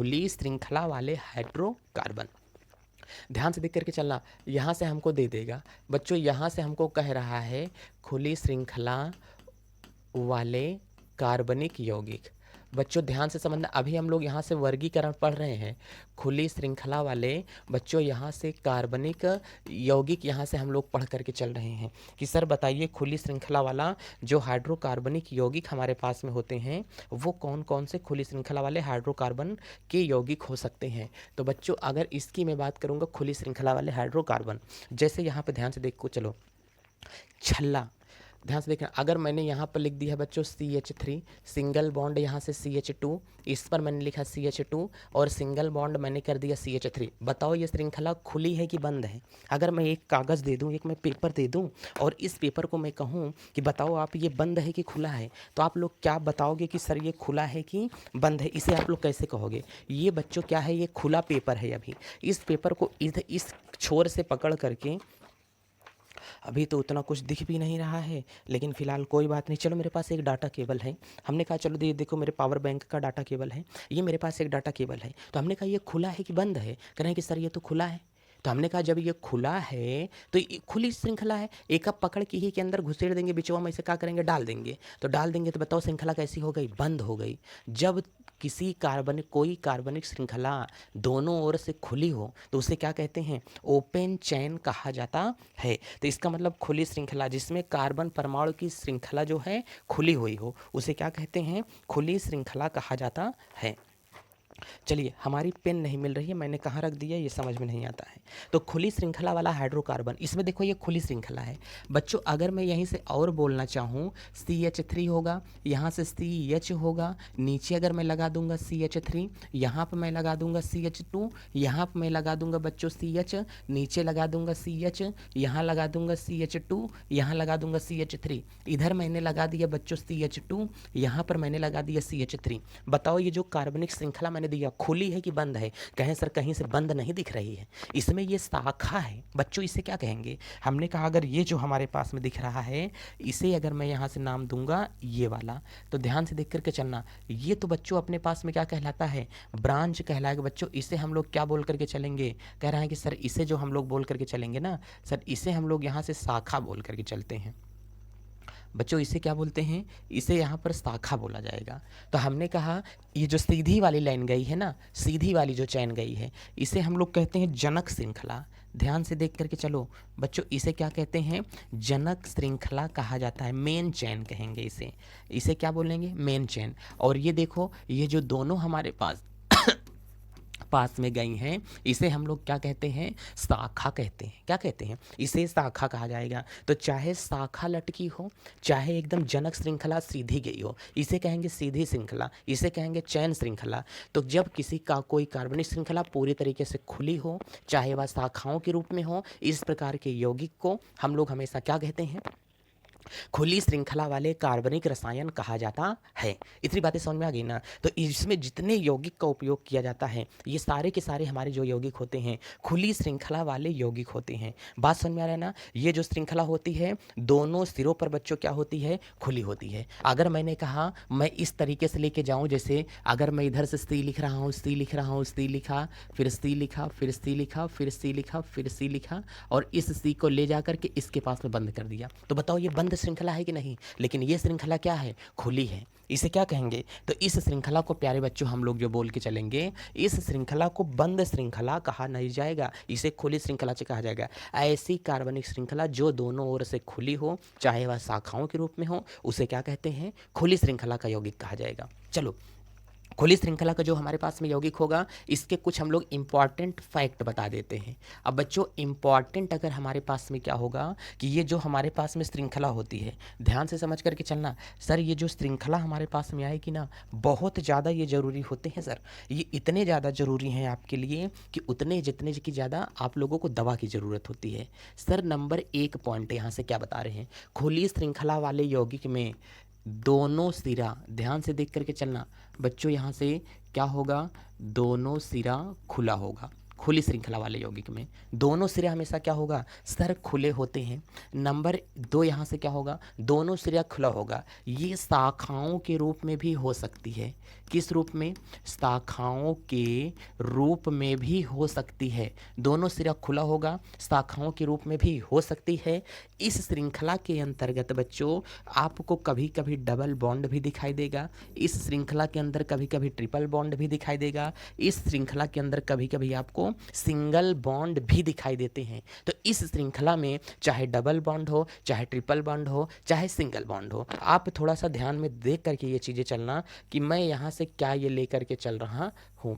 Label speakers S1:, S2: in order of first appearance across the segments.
S1: खुली श्रृंखला वाले हाइड्रोकार्बन। ध्यान से देख करके चलना, यहाँ से हमको दे देगा बच्चों, यहाँ से हमको कह रहा है खुली श्रृंखला वाले कार्बनिक यौगिक। बच्चों ध्यान से समझना, अभी हम लोग यहाँ से वर्गीकरण पढ़ रहे हैं, खुली श्रृंखला वाले बच्चों यहाँ से कार्बनिक यौगिक यहाँ से हम लोग पढ़ करके चल रहे हैं कि सर बताइए खुली श्रृंखला वाला जो हाइड्रोकार्बनिक यौगिक हमारे पास में होते हैं वो कौन कौन से खुली श्रृंखला वाले हाइड्रोकार्बन के यौगिक हो सकते हैं। तो बच्चों अगर इसकी मैं बात करूँगा खुली श्रृंखला वाले हाइड्रोकार्बन, जैसे यहाँ पर ध्यान से देखो चलो, छल्ला, ध्यान से देखना, अगर मैंने यहाँ पर लिख दिया बच्चों CH3, सिंगल बॉन्ड यहाँ से CH2, इस पर मैंने लिखा CH2 और सिंगल बॉन्ड मैंने कर दिया CH3। बताओ ये श्रृंखला खुली है कि बंद है? अगर मैं एक कागज़ दे दूँ, एक मैं पेपर दे दूँ और इस पेपर को मैं कहूँ कि बताओ आप ये बंद है कि खुला है, तो आप लोग क्या बताओगे कि सर ये खुला है कि बंद है? इसे आप लोग कैसे कहोगे? ये बच्चों क्या है, ये खुला पेपर है। अभी इस पेपर को इस छोर से पकड़ करके, अभी तो उतना कुछ दिख भी नहीं रहा है, लेकिन फ़िलहाल कोई बात नहीं। चलो मेरे पास एक डाटा केबल है, हमने कहा चलो देखो मेरे पावर बैंक का डाटा केबल है, ये मेरे पास एक डाटा केबल है, तो हमने कहा ये खुला है कि बंद है? कह रहे हैं कि सर ये तो खुला है। तो हमने कहा जब ये खुला है तो ये खुली श्रृंखला है, एक कप पकड़ के ही के अंदर घुसेड़ देंगे, बिचवा में इसे क्या करेंगे, डाल देंगे, तो डाल देंगे तो बताओ श्रृंखला कैसी हो गई, बंद हो गई। जब किसी कोई कार्बनिक श्रृंखला दोनों ओर से खुली हो तो उसे क्या कहते हैं, ओपन चेन कहा जाता है। तो इसका मतलब खुली श्रृंखला जिसमें कार्बन परमाणु की श्रृंखला जो है खुली हुई हो उसे क्या कहते हैं, खुली श्रृंखला कहा जाता है। चलिए हमारी पेन नहीं मिल रही है, मैंने कहाँ रख दिया ये समझ में नहीं आता है। तो खुली श्रृंखला वाला हाइड्रोकार्बन, इसमें देखो ये खुली श्रृंखला है बच्चों। अगर मैं यहीं से और बोलना चाहूँ CH3 होगा, यहाँ से CH होगा, नीचे अगर मैं लगा दूंगा CH3, यहाँ पर मैं लगा दूंगा CH2, यहाँ पर मैं लगा दूंगा बच्चों CH, नीचे लगा दूंगा CH, यहाँ लगा दूंगा CH2, यहाँ लगा दूंगा CH3, इधर मैंने लगा दिया बच्चों CH2, यहाँ पर मैंने लगा दिया CH3। बताओ ये जो कार्बनिक श्रृंखला मैंने दिया खुली है कि बंद है? कहें सर कहीं से बंद नहीं दिख रही है, इसमें ये शाखा है बच्चों, इसे क्या कहेंगे? हमने कहा अगर ये जो हमारे पास में दिख रहा है इसे अगर मैं यहाँ से नाम दूंगा ये वाला, तो ध्यान से देख करके चलना, ये तो बच्चों अपने पास में क्या कहलाता है, ब्रांच कहलाएगा बच्चों। इसे हम लोग क्या बोल करके चलेंगे, कह रहे हैं कि सर इसे जो हम लोग बोल करके चलेंगे ना सर, इसे हम लोग यहाँ से शाखा बोल करके चलते हैं बच्चों। इसे क्या बोलते हैं, इसे यहाँ पर शाखा बोला जाएगा। तो हमने कहा ये जो सीधी वाली लाइन गई है ना, सीधी वाली जो चैन गई है, इसे हम लोग कहते हैं जनक श्रृंखला। ध्यान से देख करके चलो बच्चों, इसे क्या कहते हैं, जनक श्रृंखला कहा जाता है, मेन चैन कहेंगे इसे। इसे क्या बोलेंगे, मेन चैन। और ये देखो ये जो दोनों हमारे पास में गई हैं इसे हम लोग क्या कहते हैं, शाखा कहते हैं। क्या कहते हैं, इसे शाखा कहा जाएगा। तो चाहे शाखा लटकी हो, चाहे एकदम जनक श्रृंखला सीधी गई हो, इसे कहेंगे सीधी श्रृंखला, इसे कहेंगे चैन श्रृंखला। तो जब किसी का कोई कार्बनिक श्रृंखला पूरी तरीके से खुली हो, चाहे वह शाखाओं के रूप में हो, इस प्रकार के यौगिक को हम लोग हमेशा क्या कहते हैं, खुली श्रृंखला वाले कार्बनिक रसायन कहा जाता है। इतनी बातें समझ में आ गई ना। तो इसमें जितने यौगिक का उपयोग किया जाता है ये सारे के सारे हमारे जो यौगिक होते हैं खुली श्रृंखला वाले यौगिक होते हैं। बात समझ में आ रहा है ना। ये जो श्रृंखला होती है दोनों सिरों पर बच्चों क्या होती है, खुली होती है। अगर मैंने कहा मैं इस तरीके से लेके जाऊं, जैसे अगर मैं इधर से सी लिख रहा हूँ, सी लिख रहा हूँ, सी लिखा, फिर सी लिखा, फिर सी लिखा, फिर सी लिखा, फिर सी लिखा और इस सी को ले जा करके इसके पास में बंद कर दिया, तो बताओ ये बंद श्रृंखला है कि नहीं। लेकिन ये श्रृंखला क्या है, खुली है। इसे क्या कहेंगे, तो इस श्रृंखला को प्यारे बच्चों हम लोग जो बोल के चलेंगे, इस श्रृंखला को बंद श्रृंखला कहा नहीं जाएगा, इसे खुली श्रृंखला से कहा जाएगा। ऐसी कार्बनिक श्रृंखला जो दोनों ओर से खुली हो, चाहे वह शाखाओं के रूप में हो, उसे क्या कहते हैं, खुली श्रृंखला का यौगिक कहा जाएगा। चलो खुली श्रृंखला का जो हमारे पास में यौगिक होगा, इसके कुछ हम लोग इंपॉर्टेंट फैक्ट बता देते हैं। अब बच्चों इंपॉर्टेंट अगर हमारे पास में क्या होगा कि ये जो हमारे पास में श्रृंखला होती है, ध्यान से समझ करके चलना सर, ये जो श्रृंखला हमारे पास में आएगी ना, बहुत ज़्यादा ये ज़रूरी होते हैं सर। ये इतने ज़्यादा ज़रूरी हैं आपके लिए कि उतने जितने की ज़्यादा आप लोगों को दवा की ज़रूरत होती है सर। नंबर 1 पॉइंट यहाँ से क्या बता रहे हैं, खुली श्रृंखला वाले यौगिक में दोनों सिरा, ध्यान से देख करके चलना बच्चों, यहाँ से क्या होगा, दोनों सिरा खुला होगा। खुली श्रृंखला वाले यौगिक में दोनों सिरे हमेशा क्या होगा सर खुले होते हैं। नंबर 2 यहाँ से क्या होगा, दोनों सिरा खुला होगा। ये शाखाओं के रूप में भी हो सकती है। किस रूप में, शाखाओं के रूप में भी हो सकती है। दोनों सिरा खुला होगा, शाखाओं के रूप में भी हो सकती है। इस श्रृंखला के अंतर्गत बच्चों आपको कभी कभी डबल बॉन्ड भी दिखाई देगा, इस श्रृंखला के अंदर कभी कभी ट्रिपल बॉन्ड भी दिखाई देगा, इस श्रृंखला के अंदर कभी कभी आपको सिंगल बॉन्ड भी दिखाई देते हैं। तो इस श्रृंखला में चाहे डबल बॉन्ड हो, चाहे ट्रिपल बॉन्ड हो, चाहे सिंगल बॉन्ड हो, आप थोड़ा सा ध्यान में देख करके ये चीज़ें चलना कि मैं यहाँ से क्या ये लेकर के चल रहा हूँ।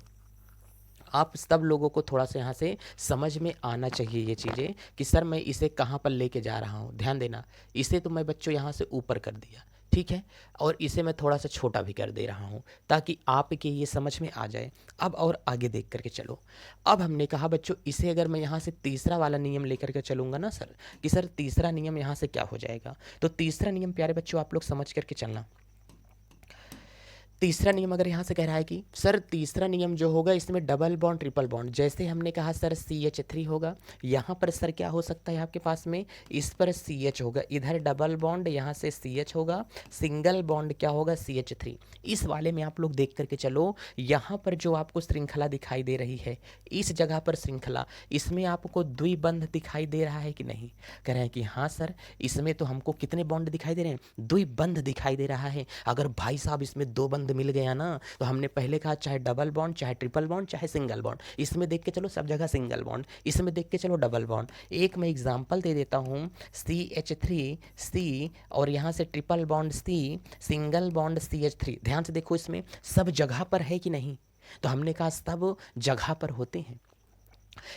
S1: आप सब लोगों को थोड़ा सा यहाँ से समझ में आना चाहिए ये चीज़ें कि सर मैं इसे कहाँ पर लेके जा रहा हूँ। ध्यान देना, इसे तो मैं बच्चों यहाँ से ऊपर कर दिया, ठीक है, और इसे मैं थोड़ा सा छोटा भी कर दे रहा हूँ ताकि आपके ये समझ में आ जाए। अब और आगे देख करके चलो। अब हमने कहा बच्चों इसे अगर मैं यहाँ से तीसरा वाला नियम लेकर के चलूँगा ना सर, कि सर तीसरा नियम यहाँ से क्या हो जाएगा, तो तीसरा नियम प्यारे बच्चों आप लोग समझ करके चलना। तीसरा नियम अगर यहाँ से कह रहा है कि सर तीसरा नियम जो होगा इसमें डबल बॉन्ड ट्रिपल बॉन्ड, जैसे हमने कहा सर CH3 होगा, यहाँ पर सर क्या हो सकता है आपके पास में, इस पर CH होगा, इधर डबल बॉन्ड यहाँ से CH होगा, सिंगल बॉन्ड क्या होगा CH3। इस वाले में आप लोग देख करके चलो, यहाँ पर जो आपको श्रृंखला दिखाई दे रही है, इस जगह पर श्रृंखला, इसमें आपको द्विबंध दिखाई दे रहा है कि नहीं, कह रहे हैं कि हाँ सर इसमें तो हमको कितने बॉन्ड दिखाई दे रहे हैं, द्विबंध दिखाई दे रहा है। अगर भाई साहब इसमें 2 बंध मिल गया ना, तो हमने पहले कहा चाहे डबल बॉन्ड, चाहे ट्रिपल बॉन्ड, चाहे सिंगल बॉन्ड, इसमें देख के चलो सब जगह सिंगल बॉन्ड, इसमें देख के चलो डबल बॉन्ड। एक मैं एग्जांपल दे देता हूँ, CH3C और यहाँ से triple bond C, single bond CH3। ध्यान से देखो इसमें सब जगह पर है कि नहीं, तो हमने कहा सब जगह पर होते हैं।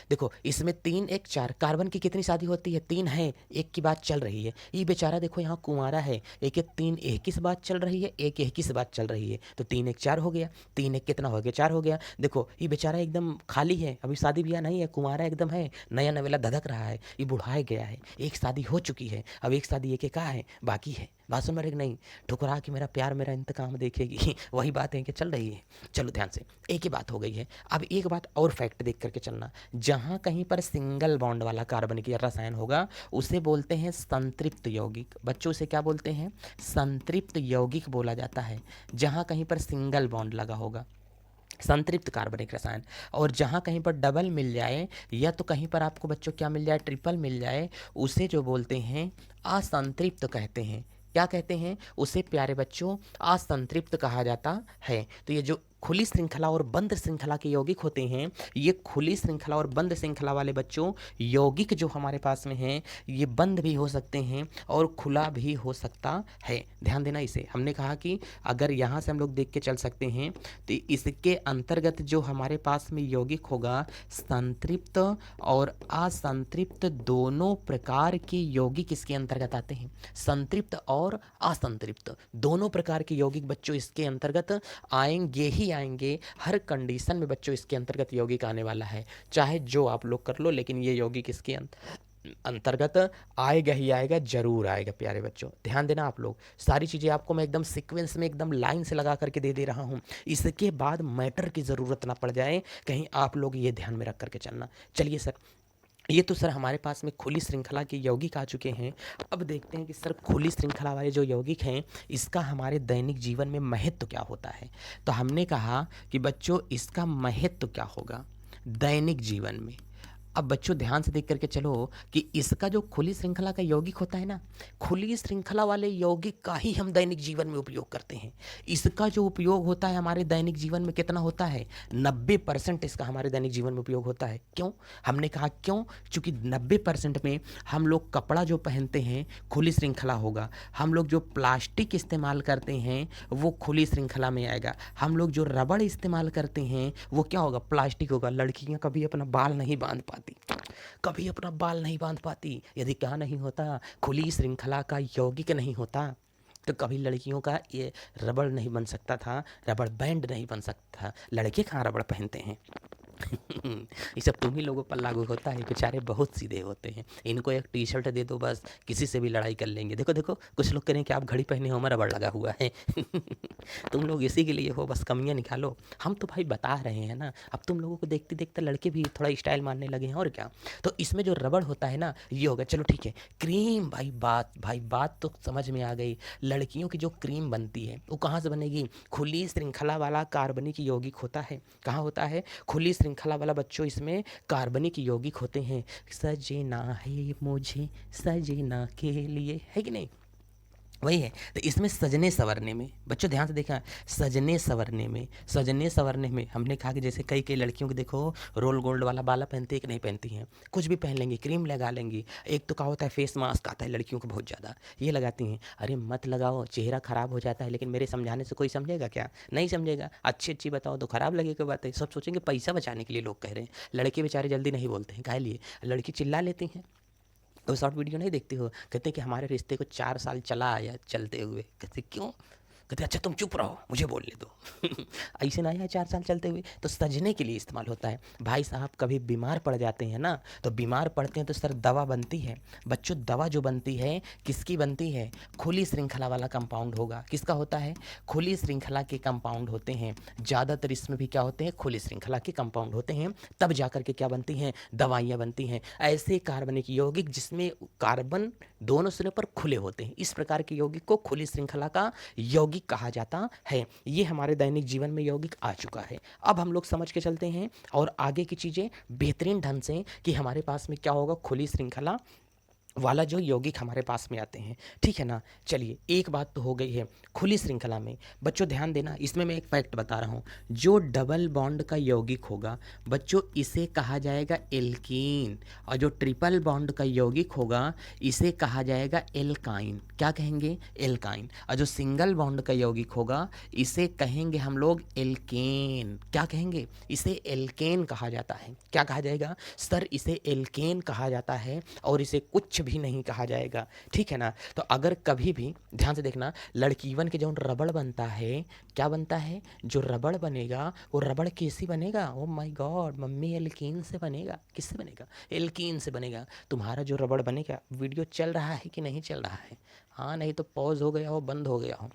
S1: देखो इसमें 3 1 4, कार्बन की कितनी शादी होती है, 3 है, एक की बात चल रही है। ये बेचारा देखो यहाँ कुंवारा है, एक 3 एक की बात चल रही है, एक की बात चल रही है, तो 3 1 4 हो गया, 3 1 कितना हो गया 4 हो गया। देखो ये बेचारा एकदम खाली है, अभी शादी ब्याह नहीं है, कुंवारा एकदम है, नया नवेला धधक रहा है, ये बुढ़ाए गया है, एक शादी हो चुकी है, अब एक शादी एक का है बाकी है। बात सुन रहे नहीं, ठुकरा कि मेरा प्यार मेरा इंतकाम देखेगी, वही बात है कि चल रही है। चलो ध्यान से, एक ही बात हो गई है। अब एक बात और फैक्ट देख करके चलना, जहाँ कहीं पर सिंगल बॉन्ड वाला कार्बन की रसायन होगा उसे बोलते हैं संतृप्त यौगिक। बच्चों से क्या बोलते हैं, संतृप्त यौगिक बोला जाता है। जहाँ कहीं पर सिंगल बॉन्ड लगा होगा संतृप्त कार्बनिक रसायन, और जहाँ कहीं पर डबल मिल जाए या तो कहीं पर आपको बच्चों क्या मिल जाए ट्रिपल मिल जाए, उसे जो बोलते हैं असंतृप्त कहते हैं। क्या कहते हैं उसे प्यारे बच्चों, असंतृप्त कहा जाता है। तो ये जो खुली श्रृंखला और बंद श्रृंखला के यौगिक होते हैं, ये खुली श्रृंखला और बंद श्रृंखला वाले बच्चों यौगिक जो हमारे पास में हैं, ये बंद भी हो सकते हैं और खुला भी हो सकता है। ध्यान देना इसे, हमने कहा कि अगर यहाँ से हम लोग देख के चल सकते हैं तो इसके अंतर्गत जो हमारे पास में यौगिक होगा, संतृप्त और असंतृप्त दोनों प्रकार के यौगिक इसके अंतर्गत आते हैं। संतृप्त और असंतृप्त दोनों प्रकार के यौगिक बच्चों इसके अंतर्गत आएंगे ही आएंगे। हर कंडीशन में बच्चों इसके अंतर्गत यौगिक आने वाला है, चाहे जो आप लोग कर लो, लेकिन ये यौगिक इसके अंतर्गत आएगा ही आएगा, जरूर आएगा प्यारे बच्चों। ध्यान देना आप लोग, सारी चीज़ें आपको मैं एकदम सीक्वेंस में एकदम लाइन से लगा करके दे दे रहा हूँ, इसके बाद मैटर की ज़रूरत ना पड़ जाए कहीं, आप लोग ये ध्यान में रख करके चलना। चलिए सर, ये तो सर हमारे पास में खुली श्रृंखला के यौगिक आ चुके हैं। अब देखते हैं कि सर खुली श्रृंखला वाले जो यौगिक हैं इसका हमारे दैनिक जीवन में महत्व क्या होता है। तो हमने कहा कि बच्चों इसका महत्व क्या होगा दैनिक जीवन में। अब बच्चों ध्यान से देख करके चलो कि इसका जो खुली श्रृंखला का यौगिक होता है ना, खुली श्रृंखला वाले यौगिक का ही हम दैनिक जीवन में उपयोग करते हैं। इसका जो उपयोग होता है हमारे दैनिक जीवन में कितना होता है, 90% इसका हमारे दैनिक जीवन में उपयोग होता है। क्यों, हमने कहा क्यों, क्योंकि 90% में हम लोग कपड़ा जो पहनते हैं खुली श्रृंखला होगा, हम लोग जो प्लास्टिक इस्तेमाल करते हैं वो खुली श्रृंखला में आएगा, हम लोग जो रबड़ इस्तेमाल करते हैं वो क्या होगा, प्लास्टिक होगा। लड़कियाँ कभी अपना बाल नहीं बांध पाती, कभी अपना बाल नहीं बांध पाती, यदि क्या नहीं होता, खुली श्रृंखला का यौगिक नहीं होता तो कभी लड़कियों का ये रबड़ नहीं बन सकता था, रबड़ बैंड नहीं बन सकता था। लड़के कहाँ रबड़ पहनते हैं, ये सब तुम ही लोगों पर लागू होता है, बेचारे बहुत सीधे होते हैं, इनको एक टी शर्ट दे दो बस किसी से भी लड़ाई कर लेंगे। देखो देखो कुछ लोग करें कि आप घड़ी पहने हो, हमारा रबड़ लगा हुआ है। तुम लोग इसी के लिए हो, बस कमियां निकालो। हम तो भाई बता रहे हैं ना, अब तुम लोगों को देखते देखते लड़के भी थोड़ा स्टाइल मारने लगे हैं और क्या। तो इसमें जो रबड़ होता है ना, ये होगा। चलो ठीक है, क्रीम, भाई बात तो समझ में आ गई। लड़कियों की जो क्रीम बनती है वो कहाँ से बनेगी? खुली श्रृंखला वाला कार्बनिक यौगिक होता है। कहाँ होता है? खुली श्रृंखला वाला बच्चों, इसमें कार्बनिक यौगिक होते हैं। सजना है मुझे सजना के लिए, है कि नहीं? वही है। तो इसमें सजने संवरने में, बच्चों ध्यान से देखा, सजने संवरने में हमने कहा कि जैसे कई कई लड़कियों को देखो रोल गोल्ड वाला बाला पहनती है कि नहीं पहनती हैं, कुछ भी पहन लेंगी, क्रीम लगा लेंगी। एक तो क्या होता है, फेस मास्क आता है लड़कियों को बहुत ज़्यादा, ये लगाती हैं। अरे मत लगाओ, चेहरा खराब हो जाता है। लेकिन मेरे समझाने से कोई समझेगा क्या? नहीं समझेगा। अच्छी अच्छी बताओ तो खराब लगे कोई बात है। सब सोचेंगे पैसा बचाने के लिए लोग कह रहे हैं। लड़के बेचारे जल्दी नहीं बोलते हैं, काहे लिए? लड़की चिल्ला लेती हैं। तो शॉर्ट वीडियो नहीं देखती हो, कहते हैं कि हमारे रिश्ते को 4 साल चला आया चलते हुए। कहते क्यों? कहते अच्छा तुम चुप रहो, मुझे बोलने दो। ऐसे ना आया 4 साल चलते हुए। तो सजने के लिए इस्तेमाल होता है। भाई साहब कभी बीमार पड़ जाते हैं ना, तो बीमार पड़ते हैं तो सर दवा बनती है। बच्चों दवा जो बनती है किसकी बनती है? खुली श्रृंखला वाला कंपाउंड होगा। किसका होता है? खुली श्रृंखला के कंपाउंड होते हैं ज़्यादातर। इसमें भी क्या होते हैं? खुली श्रृंखला के कंपाउंड होते हैं, तब जाकर के क्या बनती हैं? दवाइयाँ बनती हैं। ऐसे कार्बनिक यौगिक जिसमें कार्बन दोनों सिरे पर खुले होते हैं, इस प्रकार के यौगिक को खुली श्रृंखला का यौगिक कहा जाता है। ये हमारे दैनिक जीवन में यौगिक आ चुका है। अब हम लोग समझ के चलते हैं और आगे की चीज़ें बेहतरीन ढंग से कि हमारे पास में क्या होगा, खुली श्रृंखला वाला जो यौगिक हमारे पास में आते हैं। ठीक है ना? चलिए एक बात तो हो गई है खुली श्रृंखला में। बच्चों ध्यान देना, इसमें मैं एक फैक्ट बता रहा हूँ। जो डबल बॉन्ड का यौगिक होगा बच्चों, इसे कहा जाएगा एल्कीन, और जो ट्रिपल बॉन्ड का यौगिक होगा इसे कहा जाएगा एल्काइन। क्या कहेंगे? एल्काइन। और जो सिंगल बॉन्ड का यौगिक होगा इसे कहेंगे हम लोग एल्केन। क्या कहेंगे? इसे एल्केन कहा जाता है। क्या कहा जाएगा? सर इसे एल्केन कहा जाता है और इसे कुछ भी नहीं कहा जाएगा। ठीक है ना? तो अगर कभी भी ध्यान से देखना, लड़कीवन के जो रबड़ बनता है, क्या बनता है? जो रबड़ बनेगा वो रबड़ कैसी बनेगा? Oh my God mummy, alkene से बनेगा। किससे बनेगा? एल्कीन से बनेगा। तुम्हारा जो रबड़ बनेगा, वीडियो चल रहा है कि नहीं चल रहा है? हाँ, नहीं तो पॉज हो गया हो, बंद हो गया हो।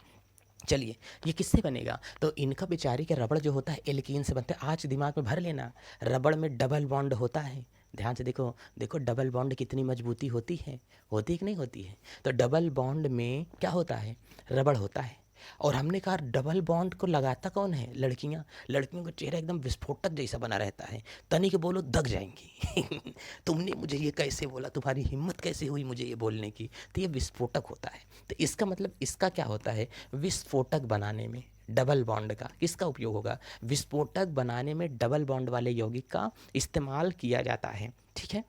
S1: चलिए, ये किससे बनेगा? तो इनका बेचारी के रबड़ जो होता है एल्कीन से बनता है। आज दिमाग में भर लेना, रबड़ में डबल बॉन्ड होता है। ध्यान से देखो, देखो डबल बॉन्ड कितनी मजबूती होती है कि नहीं होती है? तो डबल बॉन्ड में क्या होता है? रबड़ होता है। और हमने कहा डबल बॉन्ड को लगाता कौन है? लड़कियां। लड़कियों का चेहरा एकदम विस्फोटक जैसा बना रहता है, तनिक बोलो दग जाएंगी। तुमने मुझे ये कैसे बोला? तुम्हारी हिम्मत कैसे हुई मुझे ये बोलने की? तो ये विस्फोटक होता है। तो इसका मतलब इसका क्या होता है? विस्फोटक बनाने में डबल बॉन्ड का किसका उपयोग होगा? विस्फोटक बनाने में डबल बॉन्ड वाले यौगिक का इस्तेमाल किया जाता है। ठीक है,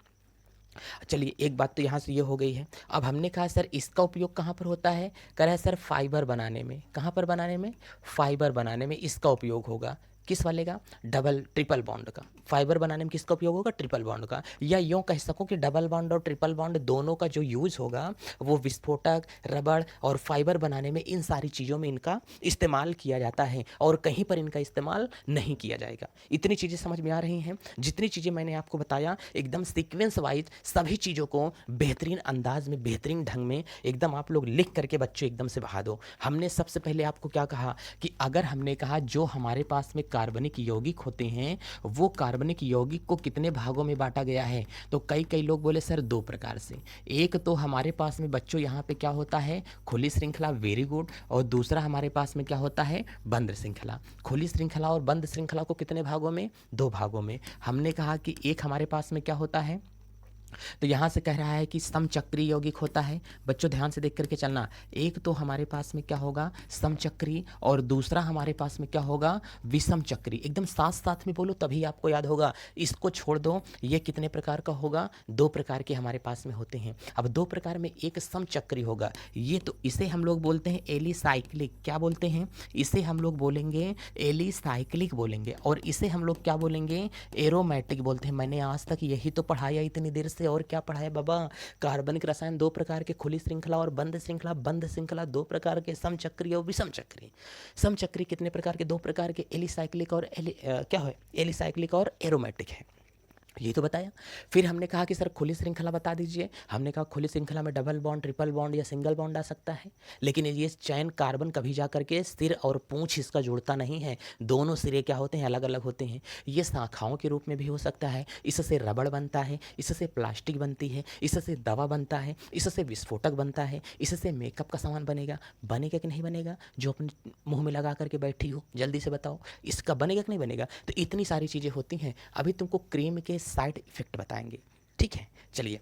S1: चलिए एक बात तो यहाँ से ये हो गई है। अब हमने कहा सर इसका उपयोग कहाँ पर होता है? कह रहा है सर फाइबर बनाने में। कहाँ पर बनाने में? फाइबर बनाने में इसका उपयोग होगा। किस वाले का? डबल ट्रिपल बॉन्ड का। फाइबर बनाने में किसका उपयोग होगा? ट्रिपल बॉन्ड का। या यूँ कह सको कि डबल बॉन्ड और ट्रिपल बॉन्ड दोनों का जो यूज़ होगा वो विस्फोटक, रबड़ और फाइबर बनाने में, इन सारी चीज़ों में इनका इस्तेमाल किया जाता है और कहीं पर इनका इस्तेमाल नहीं किया जाएगा। इतनी चीज़ें समझ में आ रही हैं? जितनी चीज़ें मैंने आपको बताया एकदम सीक्वेंस वाइज सभी चीज़ों को बेहतरीन अंदाज में, बेहतरीन ढंग में एकदम आप लोग लिख करके बच्चों एकदम से बहा दो। हमने सबसे पहले आपको क्या कहा कि अगर हमने कहा जो हमारे पास में कार्बनिक यौगिक होते हैं वो कार्बनिक यौगिक को कितने भागों में बांटा गया है? तो कई कई लोग बोले सर 2 प्रकार से। एक तो हमारे पास में बच्चों यहाँ पे क्या होता है? खुली श्रृंखला, वेरी गुड। और दूसरा हमारे पास में क्या होता है? बंद श्रृंखला। खुली श्रृंखला और बंद श्रृंखला को कितने भागों में? 2 भागों में। हमने कहा कि एक हमारे पास में क्या होता है? तो यहाँ से कह रहा है कि समचक्री यौगिक होता है। बच्चों ध्यान से देख करके चलना, एक तो हमारे पास में क्या होगा? समचक्री, और दूसरा हमारे पास में क्या होगा? विषम चक्री। एकदम साथ साथ में बोलो तभी आपको याद होगा। इसको छोड़ दो, ये कितने प्रकार का होगा? 2 प्रकार के हमारे पास में होते हैं। अब 2 प्रकार में एक समचक्री होगा, ये तो इसे हम लोग बोलते हैं एलिसाइक्लिक। क्या बोलते हैं? इसे हम लोग बोलेंगे एलिसाइक्लिक बोलेंगे, और इसे हम लोग क्या बोलेंगे? एरोमेटिक बोलते हैं। मैंने आज तक यही तो पढ़ाया इतनी देर से। से और क्या पढ़ा है बाबा? कार्बनिक रसायन 2 प्रकार के, खुली श्रृंखला और बंद श्रृंखला। बंद श्रृंखला 2 प्रकार के, समचक्रीय और विषमचक्रीय। समचक्रीय कितने प्रकार के? 2 प्रकार के, एलिसाइक्लिक और क्या है? एलिसाइक्लिक और एरोमेटिक है। ये तो बताया। फिर हमने कहा कि सर खुली श्रृंखला बता दीजिए। हमने कहा खुली श्रृंखला में डबल बॉन्ड, ट्रिपल बॉन्ड या सिंगल बॉन्ड आ सकता है, लेकिन ये चैन कार्बन कभी जा करके सिर और पूंछ इसका जुड़ता नहीं है। दोनों सिरे क्या होते हैं? अलग अलग होते हैं। ये शाखाओं के रूप में भी हो सकता है। इससे रबड़ बनता है, इससे प्लास्टिक बनती है, इससे दवा बनता है, इससे विस्फोटक बनता है, इससे मेकअप का सामान बनेगा। बनेगा कि नहीं बनेगा? जो अपने मुंह में लगा करके बैठी हो, जल्दी से बताओ, इसका बनेगा कि नहीं बनेगा? तो इतनी सारी चीज़ें होती हैं। अभी तुमको क्रीम के साइड इफेक्ट बताएंगे, ठीक है? चलिए,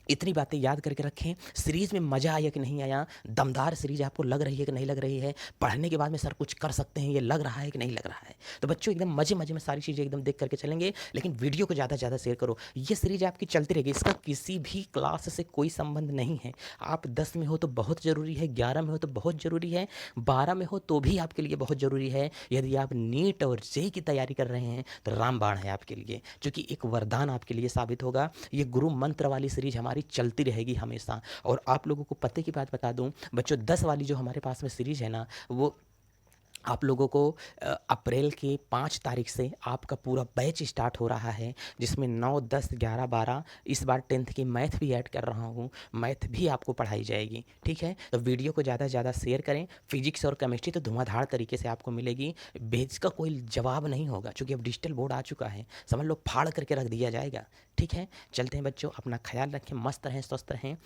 S1: इतनी बातें याद करके रखें। सीरीज में मज़ा आया कि नहीं आया? दमदार सीरीज आपको लग रही है कि नहीं लग रही है? पढ़ने के बाद में सर कुछ कर सकते हैं, ये लग रहा है कि नहीं लग रहा है? तो बच्चों एकदम मज़े मज़े में सारी चीज़ें एकदम देख करके चलेंगे, लेकिन वीडियो को ज़्यादा से ज़्यादा शेयर करो। ये सीरीज आपकी चलती रहेगी, इसका किसी भी क्लास से कोई संबंध नहीं है। आप 10 में हो तो बहुत ज़रूरी है, 11 में हो तो बहुत ज़रूरी है, 12 में हो तो भी आपके लिए बहुत ज़रूरी है। यदि आप नीट और जेईई की तैयारी कर रहे हैं तो रामबाण है आपके लिए, क्योंकि एक वरदान आपके लिए साबित होगा। ये गुरु मंत्र वाली सीरीज हमारी चलती रहेगी हमेशा। और आप लोगों को पते की बात बता दूं बच्चों, 10 वाली जो हमारे पास में सीरीज है ना, वो आप लोगों को अप्रैल के 5 तारीख से आपका पूरा बैच स्टार्ट हो रहा है, जिसमें 9, 10, 11, 12 इस बार 10th की मैथ भी ऐड कर रहा हूँ। मैथ भी आपको पढ़ाई जाएगी, ठीक है? तो वीडियो को ज़्यादा से ज़्यादा शेयर करें। फिजिक्स और केमिस्ट्री तो धुआंधार तरीके से आपको मिलेगी, बेच का कोई जवाब नहीं होगा, क्योंकि अब डिजिटल बोर्ड आ चुका है। समझ लो, फाड़ करके रख दिया जाएगा, ठीक है? चलते हैं बच्चों, अपना ख्याल रखें, मस्त रहें, स्वस्थ रहें,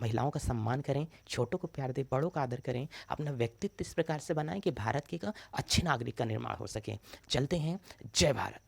S1: महिलाओं का सम्मान करें, छोटों को प्यार दें, बड़ों का आदर करें, अपना व्यक्तित्व इस प्रकार से बनाएं कि भारत के का अच्छे नागरिक का निर्माण हो सके। चलते हैं, जय भारत।